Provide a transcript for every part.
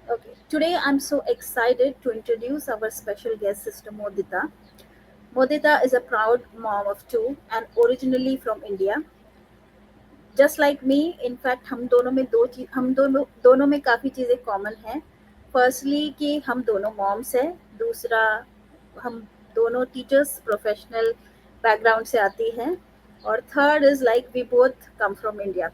Okay, today I'm so excited to introduce our special guest, Sister Modita. Modita is a proud mom of two and originally from India. Just like me, in fact, हम दोनों में काफ़ी चीज़ें common हैं. Firstly कि हम दोनों moms हैं. दूसरा, हम दोनों टीचर्स प्रोफेशनल बैकग्राउंड से आती हैं. और third is like we both come from India.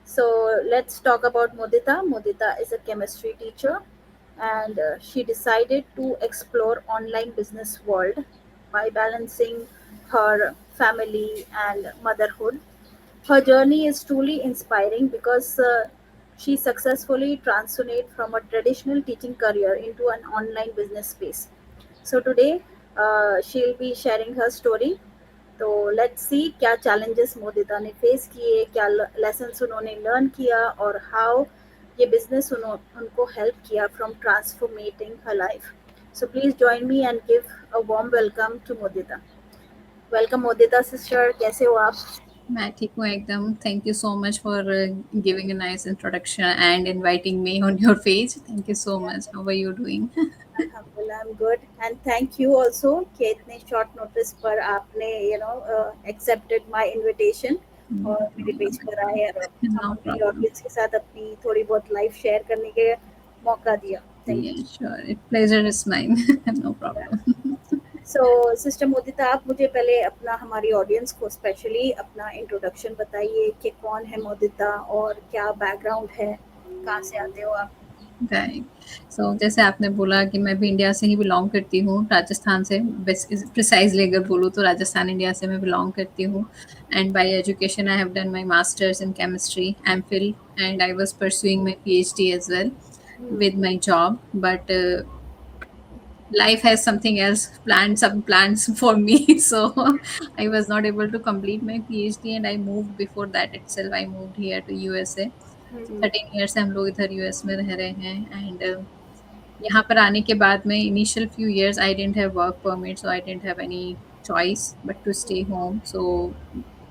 So let's talk about Modita. Modita is a chemistry teacher, and she decided to explore online business world by balancing her family and motherhood. Her journey is truly inspiring because she successfully transitioned from a traditional teaching career into an online business space. So today she'll be sharing her story. तो let's see क्या challenges मोदिता ने face किए, क्या lessons उन्होंने learn किया, और how ये business उनको हेल्प किया from transformating her life. So please join me and give a warm welcome to Modita. Welcome Modita sister, कैसे हो आप? मैं ठीक हूँ एकदम. Thank you so much for giving a nice introduction and inviting me on your page. Thank you so much. How are you doing? अल्हम्दुलिल्लाह, I am good and thank you also कि इतने शॉर्ट नोटिस पर आपने accepted my invitation और मेरे page पर आए और हम नो अपनी प्रॉब्लम. ऑडियंस के साथ अपनी थोड़ी बहुत लाइफ शेयर करने के मौका दिया. Thank Yeah, sure. It pleasure is mine. No you. problem. So sister Modita, आप मुझे पहले अपना, हमारी ऑडियंस को स्पेशली अपना इंट्रोडक्शन बताइए कि कौन है मोदिता और क्या बैकग्राउंड है, कहाँ से आते हो आप? राइट. सो जैसे आपने बोला कि मैं भी इंडिया से ही बिलोंग करती हूँ, राजस्थान से. प्रिसाइजली अगर बोलूँ तो राजस्थान इंडिया से मैं बिलोंग करती हूँ. And by education I have done my masters in chemistry MPhil and I was pursuing my PhD as well with my job, but life has something else planned, some plans for me. So I was not able to complete my PhD and I moved. Before that itself I moved here to USA. So 13 years से हम लोग इधर US में रह रहे हैं. And यहाँ पर आने के बाद में initial few years I didn't have work permit, so I didn't have any choice but to stay home. सो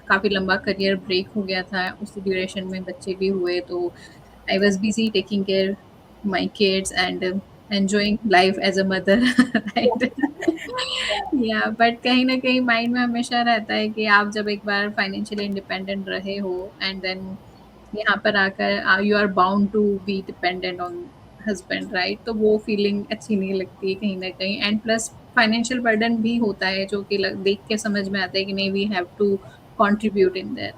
काफ़ी लंबा करियर ब्रेक हो गया था. उसी ड्यूरेशन में बच्चे भी हुए, तो I was busy taking care my kids and enjoying life as a mother. Right. Yeah but कहीं ना कहीं माइंड में हमेशा रहता है कि आप जब एक बार फाइनेंशियली इंडिपेंडेंट रहे हो एंड देन यहाँ पर आकर you are bound to be dependent on husband, right. तो वो फीलिंग अच्छी नहीं लगती है कहीं ना कहीं. एंड प्लस फाइनेंशियल बर्डन भी होता है जो कि देख के समझ में आता है कि नहीं, we have to contribute in there.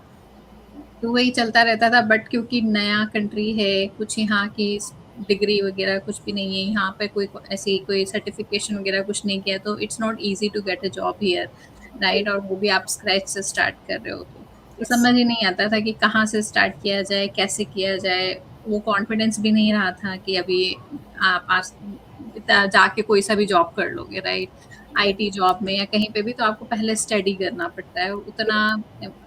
तो वही चलता रहता था. बट क्योंकि नया कंट्री है, कुछ यहाँ की डिग्री वगैरह कुछ भी नहीं है यहाँ पे, कोई ऐसी कोई सर्टिफिकेशन वगैरह कुछ नहीं किया, तो it's not easy to get a job here, right. और वो भी आप स्क्रैच से स्टार्ट कर रहे हो, तो यस. समझ ही नहीं आता था कि कहाँ से स्टार्ट किया जाए, कैसे किया जाए. वो कॉन्फिडेंस भी नहीं रहा था कि अभी आप आज जाके कोई सा भी जॉब कर लोगे, राइट. आईटी जॉब में या कहीं पे भी तो आपको पहले स्टडी करना पड़ता है उतना.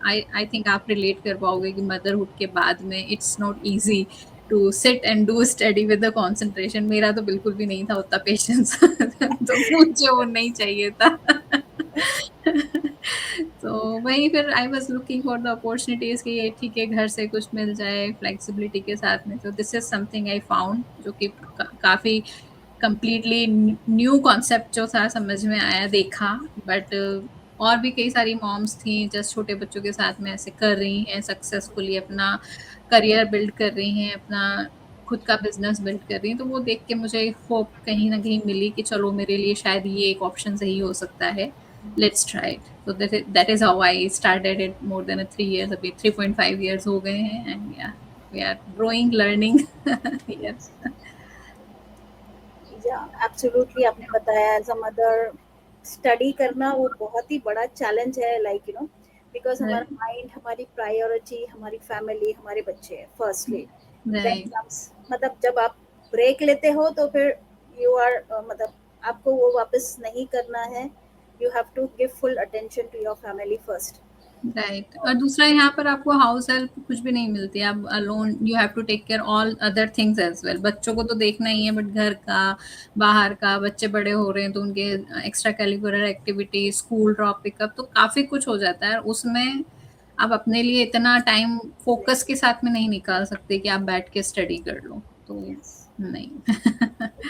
आई आई थिंक आप रिलेट कर पाओगे कि मदरहुड के बाद में it's not easy to sit and do study with the concentration. मेरा तो बिल्कुल भी नहीं था उतना पेशेंस. तो मुझे वो नहीं चाहिए था. तो वही फिर I was looking for the opportunities कि ये ठीक है, घर से कुछ मिल जाए फ्लेक्सिबिलिटी के साथ में. तो this is something I found जो कि काफी कंप्लीटली न्यू कॉन्सेप्ट जो था समझ में आया, देखा. बट और भी कई सारी मॉम्स थी जस्ट छोटे बच्चों के साथ में ऐसे कर रही हैं, सक्सेसफुली अपना करियर बिल्ड कर रही हैं, अपना खुद का बिजनेस बिल्ड कर रही हैं. तो वो देख के मुझे होप कहीं ना कहीं मिली कि चलो मेरे लिए शायद ये एक ऑप्शन सही हो सकता है. Let's try it. So that is how I started it more than a 3 years. अभी 3.5 years हो गए हैं. And yeah, we are growing, learning. Yes. या एब्सोल्युटली, आपने बताया एज अ मदर स्टडी करना वो बहुत ही बड़ा चैलेंज है, लाइक बिकॉज हमारा Right. माइंड, हमारी प्रायोरिटी हमारी फैमिली, हमारे बच्चे हैं फर्स्टली. Then Right. कम्स, मतलब जब आप ब्रेक लेते हो तो फिर यू आर, मतलब आपको वो वापस नहीं करना है. You have to give full attention to your family first. Right. और दूसरा यहाँ पर आपको हाउस हेल्प कुछ भी नहीं मिलती. आप alone you have to take care all other things as well. बच्चों को तो देखना ही है, बट घर का, बाहर का, बच्चे बड़े हो रहे हैं तो उनके extra curricular activity, school drop pickup, तो काफी कुछ हो जाता है उसमें. आप अपने लिए इतना टाइम फोकस के साथ में नहीं निकाल सकते कि आप बैठ के स्टडी कर लो. तो यस, नहीं।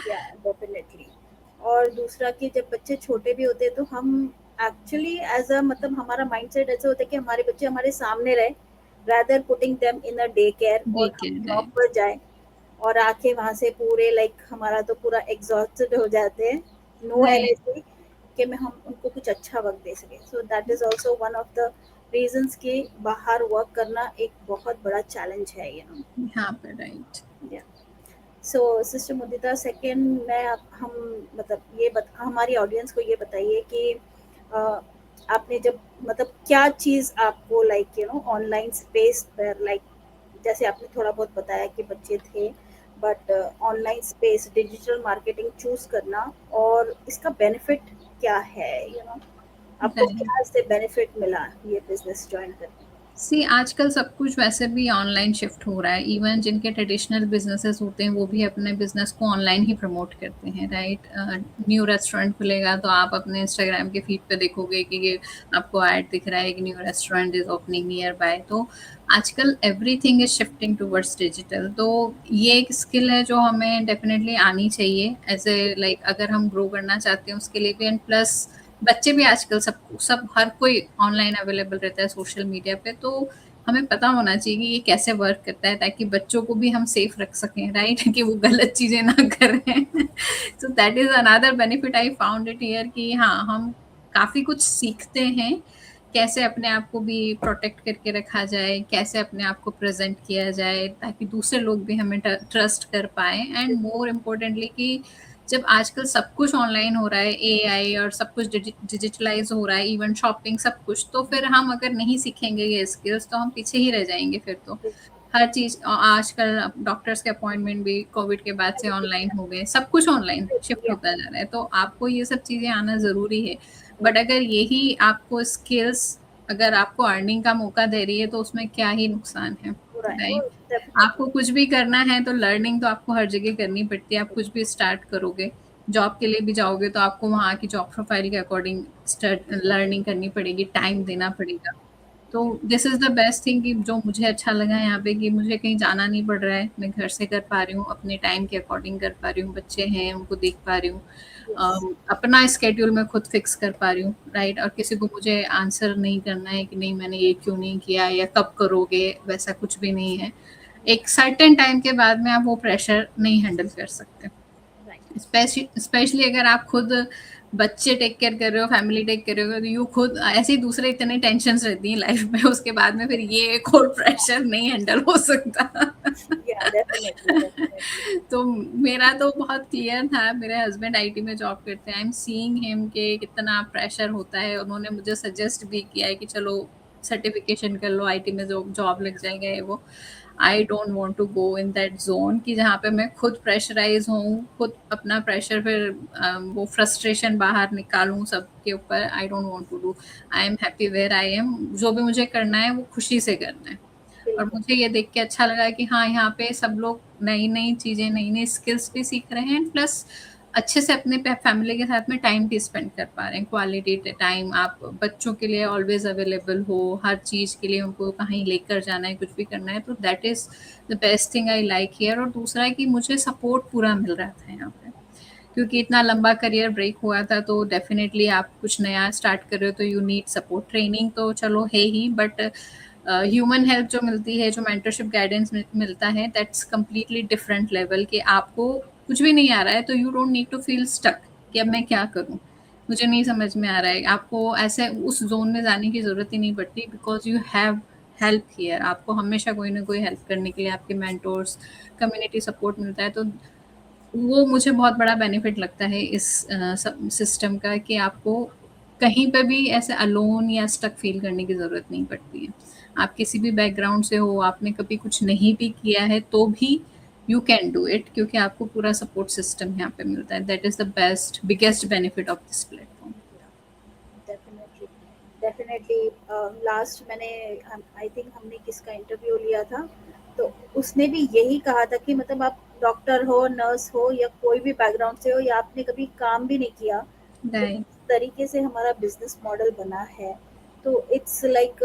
या डेफिनेटली। और दूसरा कि जब बच्चे छोटे भी होते हैं तो हम एक्चुअली एज अ मतलब हमारा माइंडसेट ऐसा होता है कि हमारे बच्चे हमारे सामने रहे, rather putting them in a day care, और ठीक हम है, जॉब राइट, पर जाए और आके वहां से पूरे लाइक हमारा तो पूरा एग्जॉस्टेड हो जाते हैं, नो राइट। एनर्जी कि मैं हम उनको कुछ अच्छा वक्त दे सके। So that is also one of the reasons कि बाहर वर्क करना एक बहुत बड़ा चैलेंज है, यू नो। यहाँ पे राइट। सो सिस्टर मुदिता, सेकंड मैं हम मतलब हमारी ऑडियंस को ये बताइए कि अ, आपने जब मतलब क्या चीज़ आपको like you know online space पर लाइक, जैसे आपने थोड़ा बहुत बताया कि बच्चे थे, but online space digital marketing choose करना और इसका बेनिफिट क्या है, यू नो, आपको राइट। क्या इससे बेनिफिट मिला ये बिजनेस ज्वाइन करके? सी आजकल सब कुछ वैसे भी ऑनलाइन शिफ्ट हो रहा है। इवन जिनके ट्रेडिशनल बिजनेसेस होते हैं वो भी अपने बिजनेस को ऑनलाइन ही प्रमोट करते हैं, राइट। न्यू रेस्टोरेंट खुलेगा तो आप अपने इंस्टाग्राम के फीड पे देखोगे कि ये आपको ऐड दिख रहा है कि new restaurant is opening near by. तो आजकल everything is shifting towards digital. तो ये एक स्किल है जो हमें डेफिनेटली आनी चाहिए एज ए लाइक अगर हम ग्रो करना चाहते हैं उसके लिए भी। एंड प्लस बच्चे भी आजकल सब हर कोई ऑनलाइन अवेलेबल रहता है सोशल मीडिया पे। तो हमें पता होना चाहिए कि ये कैसे वर्क करता है ताकि बच्चों को भी हम सेफ रख सकें, राइट। कि वो गलत चीजें ना करें। So that is another benefit I found it here कि हाँ हम काफी कुछ सीखते हैं, कैसे अपने आप को भी प्रोटेक्ट करके रखा जाए, कैसे अपने आप को प्रेजेंट किया जाए ताकि दूसरे लोग भी हमें ट्रस्ट कर पाए। एंड मोर इम्पोर्टेंटली कि जब आजकल सब कुछ ऑनलाइन हो रहा है, एआई और सब कुछ डिजिटलाइज हो रहा है, इवन शॉपिंग सब कुछ, तो फिर हम अगर नहीं सीखेंगे ये स्किल्स तो हम पीछे ही रह जाएंगे फिर तो। हर चीज आजकल डॉक्टर्स के अपॉइंटमेंट भी कोविड के बाद से ऑनलाइन हो गए, सब कुछ ऑनलाइन शिफ्ट या होता जा रहा है। तो आपको ये सब चीजें आना जरूरी है। बट अगर यही आपको स्किल्स अगर आपको अर्निंग का मौका दे रही है तो उसमें क्या ही नुकसान है, पूरा है वो, राइट। आपको डेफिनेटली। कुछ भी करना है तो लर्निंग तो आपको हर जगह करनी पड़ती है। आप कुछ भी स्टार्ट करोगे, जॉब के लिए भी जाओगे तो आपको वहाँ की जॉब प्रोफाइल के अकॉर्डिंग लर्निंग करनी पड़ेगी, टाइम देना पड़ेगा। तो this is the best thing कि जो मुझे अच्छा लगा यहाँ पे कि मुझे कहीं जाना नहीं पड़ रहा है, मैं घर से कर पा रही हूँ, अपने टाइम के अकॉर्डिंग कर पा रही हूँ, बच्चे हैं उनको देख पा रही हूँ। यस, अपना स्केड्यूल मैं खुद फिक्स कर पा रही हूँ, राइट। और किसी को मुझे आंसर नहीं करना है कि नहीं मैंने ये क्यों नहीं किया या कब करोगे, वैसा कुछ भी नहीं है। एक सर्टेन टाइम के बाद में आप वो प्रेशर नहीं हैंडल कर सकते। राइट। स्पेशली अगर आप खुद बच्चे टेक केयर कर रहे हो, फैमिली टेक कर रहे हो, तो यू खुद ऐसे ही दूसरे इतने टेंशन रहती हैं लाइफ में, उसके बाद में फिर ये एक और प्रेशर नहीं हैंडल हो सकता। या डेफिनेटली, डेफिनेटली। तो मेरा तो बहुत क्लियर था। मेरे हस्बैंड आईटी में जॉब करते हैं, आई एम सीइंग हिम के कितना प्रेशर होता है। उन्होंने मुझे सजेस्ट भी किया है कि चलो सर्टिफिकेशन कर लो, आईटी में जो जॉब लग जाएगा ये वो। I don't want to go in that zone कि जहाँ पे मैं खुद प्रेशराइज हूँ, खुद अपना प्रेशर फिर वो फ्रस्ट्रेशन बाहर निकालूं सबके ऊपर। I don't want to do. I am happy where I am. जो भी मुझे करना है वो खुशी से करना है। और बिल्कुल। मुझे ये देख के अच्छा लगा कि हाँ यहाँ पे सब लोग नई नई चीजें, नई नई स्किल्स भी सीख रहे हैं, प्लस अच्छे से अपने फैमिली के साथ में टाइम भी स्पेंड कर पा रहे हैं, क्वालिटी टाइम। आप बच्चों के लिए ऑलवेज अवेलेबल हो, हर चीज के लिए उनको कहीं लेकर जाना है, कुछ भी करना है, तो that is the best thing I like here. और दूसरा है कि मुझे सपोर्ट पूरा मिल रहा था यहाँ पे, क्योंकि इतना लंबा करियर ब्रेक हुआ था। तो डेफिनेटली आप कुछ नया स्टार्ट कर रहे हो तो यू नीड सपोर्ट। ट्रेनिंग तो चलो है ही, बट ह्यूमन हेल्प जो मिलती है, जो मेंटरशिप गाइडेंस मिलता है, दैट्स कम्प्लीटली डिफरेंट लेवल। कि आपको कुछ भी नहीं आ रहा है तो you don't need to feel stuck कि अब मैं क्या करूं, मुझे नहीं समझ में आ रहा है। आपको ऐसे उस जोन में जाने की जरूरत ही नहीं पड़ती, because you have help here. आपको हमेशा कोई ना कोई हेल्प करने के लिए आपके मेंटोर्स, कम्युनिटी सपोर्ट मिलता है। तो वो मुझे बहुत बड़ा बेनिफिट लगता है इस सिस्टम का, कि आपको कहीं पे भी ऐसे अलोन या स्टक फील करने की ज़रूरत नहीं पड़ती है। आप किसी भी बैकग्राउंड से हो, आपने कभी कुछ नहीं भी किया है तो भी यू कैन डू इट, क्योंकि आपको पूरा सपोर्ट सिस्टम यहाँ पे मिलता है। That is the best biggest benefit of this platform. Definitely, definitely. Last मैंने आई थिंक हमने किसका इंटरव्यू लिया था, तो उसने भी यही कहा था कि मतलब आप डॉक्टर हो, नर्स हो, या कोई भी बैकग्राउंड से हो, या आपने कभी काम भी नहीं किया, तो राइट। जिस तरीके से हमारा बिजनेस मॉडल बना है, तो इट्स लाइक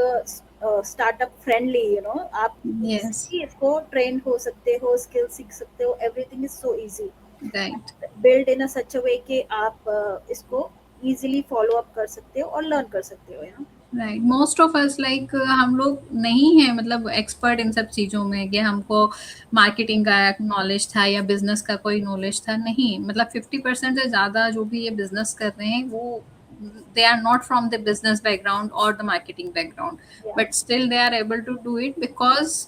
स्टार्टअप फ्रेंडली, आप Yes, इजीली इसको ट्रेन हो सकते हो, स्किल सीख सकते हो, everything is so easy, right. Build in a such a way कि आप इसको इजीली फॉलो अप कर सकते हो और लर्न कर सकते हो, right, most of us like हम लोग नहीं हैं मतलब एक्सपर्ट इन सब चीज़ों में कि हमको मार्केटिंग का नॉलेज था या बिजनेस का कोई नॉलेज था, नहीं मतलब 50% से ज़्यादा जो भी ये बिजनेस कर रहे हैं वो they are not from the business background और the marketing background, yeah but still they are able to do it because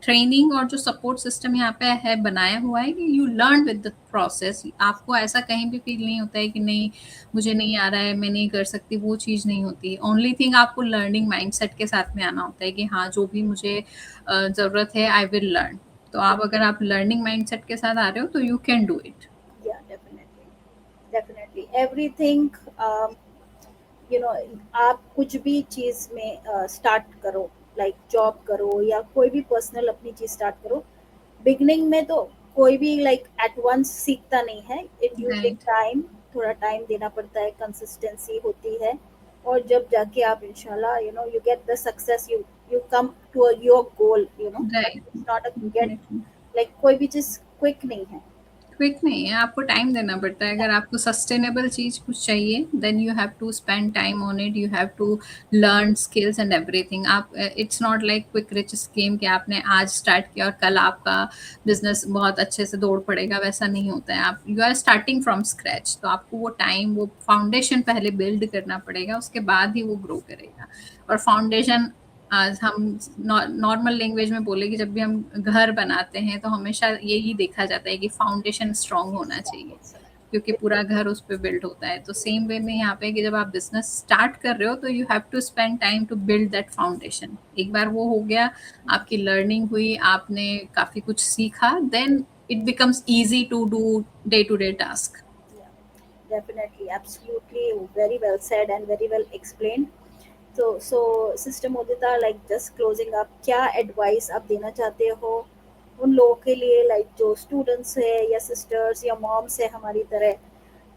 training और जो सपोर्ट सिस्टम यहाँ पे है बनाया हुआ है कि you learn with the process, आपको ऐसा कहीं भी फील नहीं होता है कि नहीं मुझे नहीं आ रहा है, मैं नहीं कर सकती, वो चीज़ नहीं होती। ओनली थिंग आपको लर्निंग माइंडसेट के साथ में आना होता है कि हाँ, जो भी मुझे ज़रूरत है आई विल लर्न। तो आप अगर आप लर्निंग माइंडसेट के साथ आ रहे हो तो यू कैन डू इट। या definitely, definitely everything, you know आप कुछ भी चीज में स्टार्ट करो, लाइक जॉब करो या कोई भी पर्सनल अपनी चीज स्टार्ट करो, बिगनिंग में तो कोई भी लाइक एट वंस सीखता नहीं है, it you take right, time, थोड़ा टाइम देना पड़ता है, कंसिस्टेंसी होती है, और जब जाके आप इंशाल्लाह you get the success, you come to your goal, but right, it's not a get, exactly. Like कोई भी चीज क्विक नहीं है। क्विक नहीं है, आपको टाइम देना पड़ता है। अगर आपको सस्टेनेबल चीज़ कुछ चाहिए, then you have to spend time on it, you have to learn skills and everything. आप it's not like quick rich scheme कि आपने आज स्टार्ट किया और कल आपका बिज़नेस बहुत अच्छे से दौड़ पड़ेगा, वैसा नहीं होता है। आप you are starting from scratch, तो आपको वो टाइम, वो फाउंडेशन पहले बिल्ड करना पड़ेगा, उसके बाद ही वो ग्रो करेगा। और फाउंडेशन आज हम नॉर्मल लैंग्वेज में बोले कि जब भी हम घर बनाते हैं तो हमेशा यही देखा जाता है कि फाउंडेशन स्ट्रांग होना चाहिए, क्योंकि पूरा घर उस पे बिल्ड होता है। तो सेम वे में यहाँ पे कि जब आप बिजनेस स्टार्ट कर रहे हो तो you have to spend time to build that foundation. एक बार वो हो गया, आपकी लर्निंग हुई, आपने काफी कुछ सीखा, then it becomes easy to do day task. Definitely, absolutely, very well said and very well explained. So Sister Modita, like just closing up, क्या एडवाइस आप देना चाहते हो उन लोगों के लिए, लाइक जो स्टूडेंट्स है या सिस्टर्स या मॉम्स है हमारी तरह,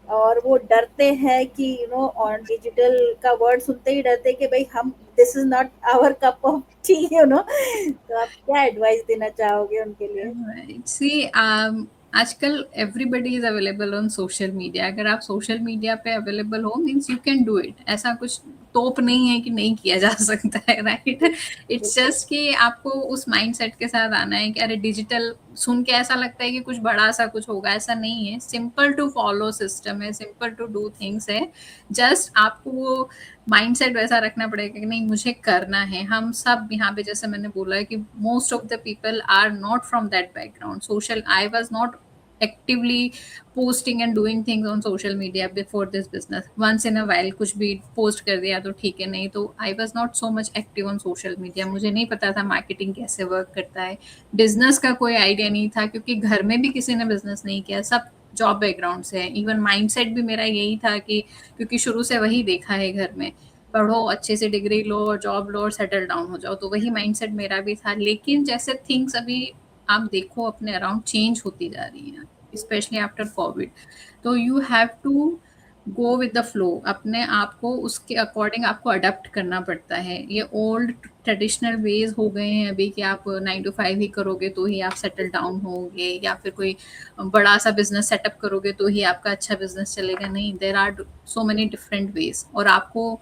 और वो डरते हैं कि और डिजिटल का वर्ड सुनते ही डरते हैं कि भाई हम, this is not our cup of tea, तो आप क्या एडवाइस देना चाहोगे उनके लिए? Right. See, आजकल everybody is available on social media. अगर आप सोशल मीडिया पे अवेलेबल हो means you can do it. ऐसा कुछ तोप नहीं है कि नहीं किया जा सकता है, राइट। इट्स बिल्कुल। जस्ट कि आपको उस माइंडसेट के साथ आना है कि अरे डिजिटल सुन के ऐसा लगता है कि कुछ बड़ा सा कुछ होगा, ऐसा नहीं है। सिंपल टू फॉलो सिस्टम है, सिंपल टू डू थिंग्स है। जस्ट आपको वो माइंडसेट वैसा रखना पड़ेगा कि नहीं मुझे करना है। हम सब यहाँ पे जैसे मैंने बोला है कि most of the people are not from that background. Social I was not actively posting and doing things on social media before this business। once in a while कुछ भी पोस्ट कर दिया तो ठीक है, नहीं तो I was not so much active on social media. मुझे नहीं पता था मार्केटिंग कैसे वर्क करता है, बिजनेस का कोई आइडिया नहीं था, क्योंकि घर में भी किसी ने बिजनेस नहीं किया, सब जॉब बैकग्राउंड से है। इवन माइंडसेट भी मेरा यही था कि क्योंकि शुरू से वही देखा है घर में, पढ़ो अच्छे से, डिग्री लो और जॉब लो और सेटल डाउन हो जाओ, तो वही माइंडसेट मेरा भी था। लेकिन जैसे थिंग्स अभी आप देखो अपने अराउंड चेंज होती जा रही हैं, स्पेशली आफ्टर कोविड, तो you have to go with the flow. अपने आप को उसके अकॉर्डिंग आपको अडेप्ट करना पड़ता है। ये ओल्ड ट्रेडिशनल वेज हो गए हैं अभी कि आप 9 to 5 ही करोगे तो ही आप सेटल डाउन होगे, या फिर कोई बड़ा सा बिजनेस सेटअप करोगे तो ही आपका अच्छा बिजनेस चलेगा। नहीं, there are so many different ways. और आपको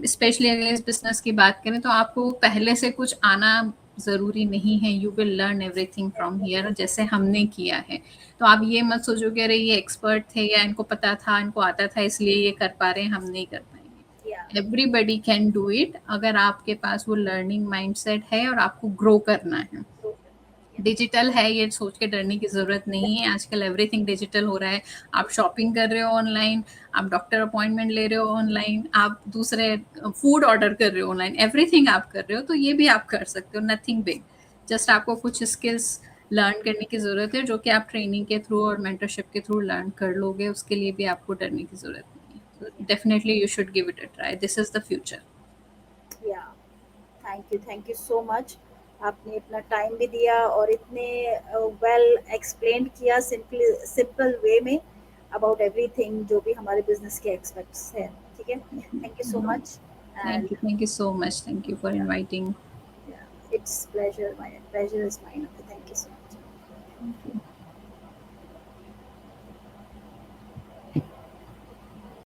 स्पेशली अगर इस बिजनेस की बात करें तो आपको पहले से कुछ आना ज़रूरी नहीं है। You will learn everything from here, जैसे हमने किया है। तो आप ये मत सोचो कि अरे ये एक्सपर्ट थे या इनको पता था, इनको आता था इसलिए ये कर पा रहे हैं, हम नहीं कर या पाएंगे। एवरीबडी कैन डू इट अगर आपके पास वो लर्निंग माइंडसेट है और आपको ग्रो करना है। डिजिटल है ये सोच के डरने की ज़रूरत नहीं है। आजकल एवरीथिंग डिजिटल हो रहा है। आप शॉपिंग कर रहे हो ऑनलाइन, आप डॉक्टर अपॉइंटमेंट ले रहे हो ऑनलाइन, आप दूसरे फूड ऑर्डर कर रहे हो ऑनलाइन, एवरीथिंग आप कर रहे हो, तो ये भी आप कर सकते हो। नथिंग बिग, जस्ट आपको कुछ स्किल्स लर्न करने की ज़रूरत है जो कि आप ट्रेनिंग के थ्रू और मेंटरशिप के थ्रू लर्न कर लोगे। उसके लिए भी आपको डरने की ज़रूरत नहीं है। Definitely you should give it a try, this is the future. या थैंक यू सो मच, आपने इतना टाइम भी दिया और इतने वेल एक्सप्लेन किया, सिंपल सिंपल वे में, अबाउट एवरीथिंग जो भी हमारे बिजनेस के एक्सपेक्ट्स हैं। ठीक है, thank you so much. And Thank you so much. Thank you for yeah, inviting. yeah, it's pleasure. My pleasure is mine. Okay, thank you so much. Thank you.